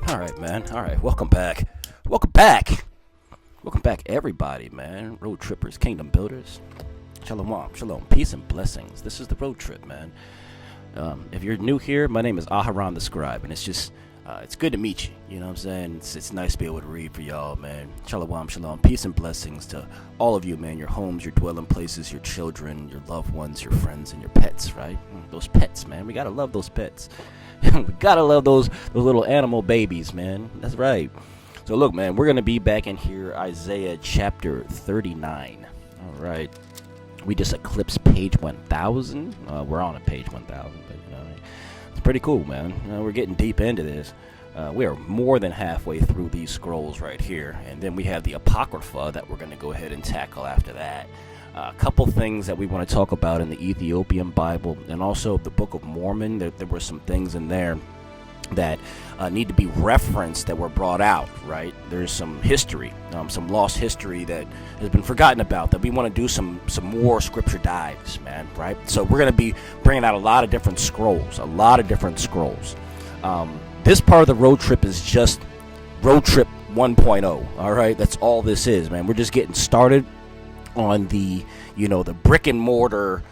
All right, man. All right, welcome back. Welcome back. Welcome back, everybody, man. Road trippers, kingdom builders. Shalom, shalom, peace and blessings. This is the road trip, man. If you're new here, my name is Aharon the Scribe, and it's good to meet you. You know what I'm saying? It's nice to be able to read for y'all, man. Shalom, shalom, peace and blessings to all of you, man. Your homes, your dwelling places, your children, your loved ones, your friends, and your pets, right? Those pets, man. We gotta love those pets. We gotta love those little animal babies, man. That's right. So look, man, we're gonna be back in here, Isaiah chapter 39. All right. We just eclipsed page 1000. We're on a page 1000, but you know, it's pretty cool, man. We're getting deep into this. We are more than halfway through these scrolls right here, and then we have the Apocrypha that we're gonna go ahead and tackle after that. A couple things that we want to talk about in the Ethiopian Bible and also the Book of Mormon. There were some things in there that need to be referenced that were brought out, right? There's some history, some lost history that has been forgotten about that we want to do some more scripture dives, man, right? So we're going to be bringing out a lot of different scrolls. This part of the road trip is just road trip 1.0, all right? That's all this is, man. We're just getting started on the brick and mortar,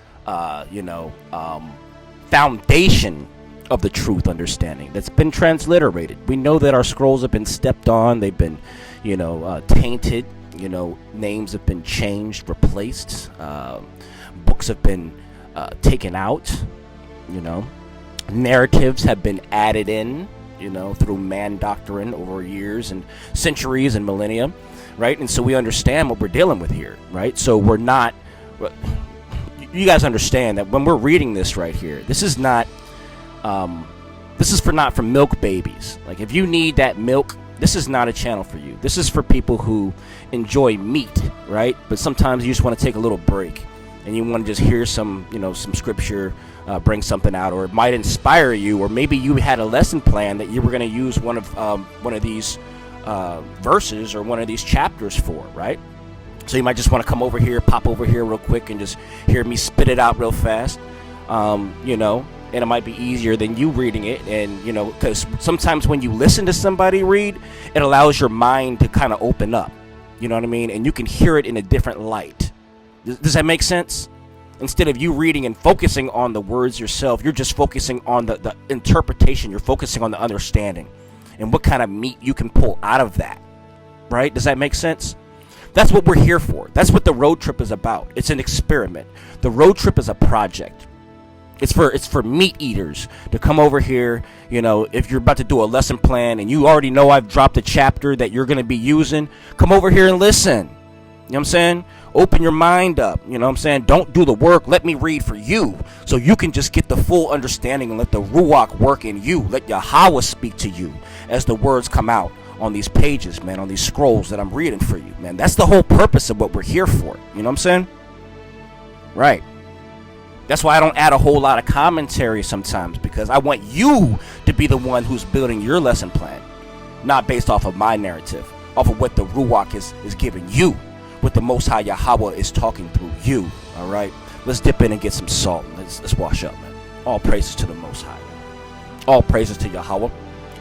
foundation of the truth understanding that's been transliterated. We know that our scrolls have been stepped on. They've been, tainted. Names have been changed, replaced. Books have been taken out. Narratives have been added in, through man doctrine over years and centuries and millennia. Right, and so we understand what we're dealing with here, right? So we're not. You guys understand that when we're reading this right here, this is not. This is not for milk babies. Like if you need that milk, this is not a channel for you. This is for people who enjoy meat, right? But sometimes you just want to take a little break, and you want to just hear some scripture, bring something out, or it might inspire you, or maybe you had a lesson plan that you were going to use one of these. Verses or one of these chapters for, right? So you might just want to come over here, pop over here real quick and just hear me spit it out real fast, and it might be easier than you reading it, and because sometimes when you listen to somebody read, it allows your mind to kind of open up, you know what I mean, and you can hear it in a different light. Does that make sense? Instead of you reading and focusing on the words yourself, you're just focusing on the interpretation, you're focusing on the understanding and what kind of meat you can pull out of that, right? Does that make sense? That's what we're here for. That's what the road trip is about. It's an experiment. The road trip is a project. It's for meat eaters to come over here, if you're about to do a lesson plan and you already know I've dropped a chapter that you're going to be using, come over here and listen. You know what I'm saying? Open your mind up. You know what I'm saying? Don't do the work. Let me read for you so you can just get the full understanding and let the Ruach work in you. Let Yahweh speak to you as the words come out on these pages, man, on these scrolls that I'm reading for you, man. That's the whole purpose of what we're here for. You know what I'm saying? Right. That's why I don't add a whole lot of commentary sometimes, because I want you to be the one who's building your lesson plan, not based off of my narrative, off of what the Ruach is giving you. What the Most High Yahweh is talking through you. All right, let's dip in and get some salt. Let's wash up, man. All praises to the Most High. All praises to Yahweh.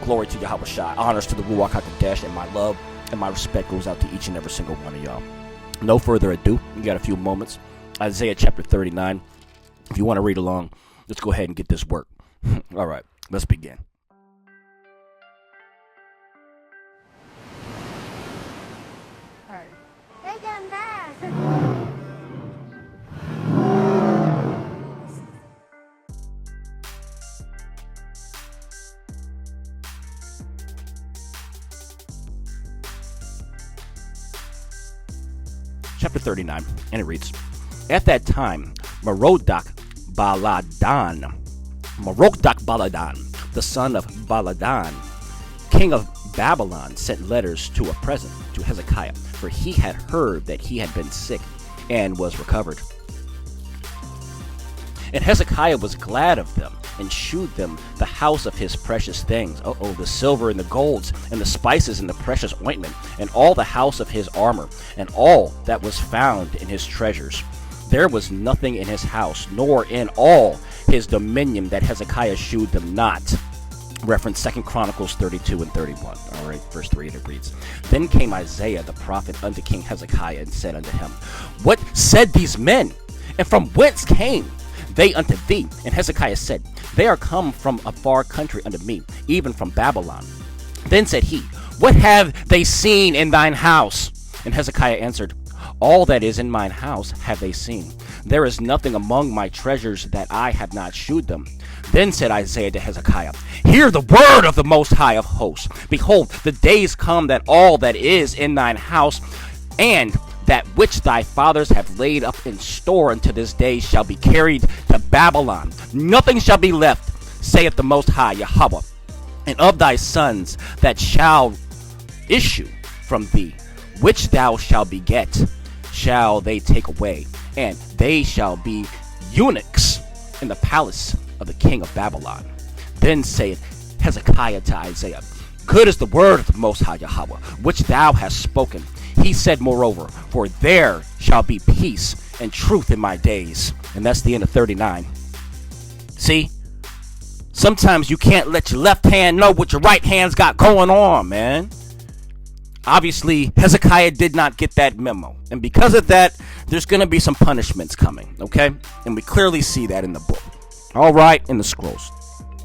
Glory to Yahweh Shai. Honors to the Ruach HaKodesh, and my love and my respect goes out to each and every single one of y'all. No further ado. We got a few moments. Isaiah chapter 39. If you want to read along, let's go ahead and get this work. All right, let's begin. Chapter 39, and it reads, At that time, Merodach Baladan, the son of Baladan, king of Babylon, sent letters to a present to Hezekiah, for he had heard that he had been sick and was recovered. And Hezekiah was glad of them, and shewed them the house of his precious things, the silver and the golds, and the spices and the precious ointment, and all the house of his armor, and all that was found in his treasures. There was nothing in his house, nor in all his dominion that Hezekiah shewed them not. Reference 2 Chronicles 32 and 31. All right, verse 3, and it reads, Then came Isaiah the prophet unto King Hezekiah, and said unto him, What said these men? And from whence came they unto thee? And Hezekiah said, They are come from a far country unto me, even from Babylon. Then said he, What have they seen in thine house? And Hezekiah answered, All that is in mine house have they seen. There is nothing among my treasures that I have not shewed them. Then said Isaiah to Hezekiah, Hear the word of the Most High of hosts. Behold, the days come that all that is in thine house, and that which thy fathers have laid up in store unto this day, shall be carried to Babylon. Nothing shall be left, saith the Most High Yahweh. And of thy sons that shall issue from thee, which thou shalt beget, shall they take away, and they shall be eunuchs in the palace of the king of Babylon. Then saith Hezekiah to Isaiah, Good is the word of the Most High Yahweh, which thou hast spoken. He said, moreover, For there shall be peace and truth in my days. And that's the end of 39. See? Sometimes you can't let your left hand know what your right hand's got going on, man. Obviously, Hezekiah did not get that memo. And because of that, there's going to be some punishments coming, okay? And we clearly see that in the book. All right, in the scrolls.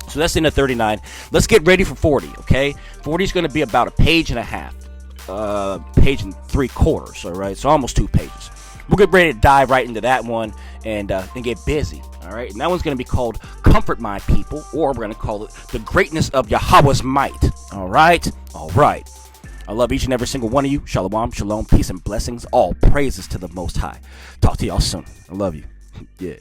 So that's the end of 39. Let's get ready for 40, okay? 40 is going to be about a page and a half. Page and 3/4, all right? So almost 2 pages. We'll get ready to dive right into that one and get busy, all right? And that one's going to be called Comfort My People, or we're going to call it The Greatness of Yahweh's Might, all right? All right. I love each and every single one of you. Shalom, shalom, peace and blessings. All praises to the Most High. Talk to y'all soon. I love you. Yeah.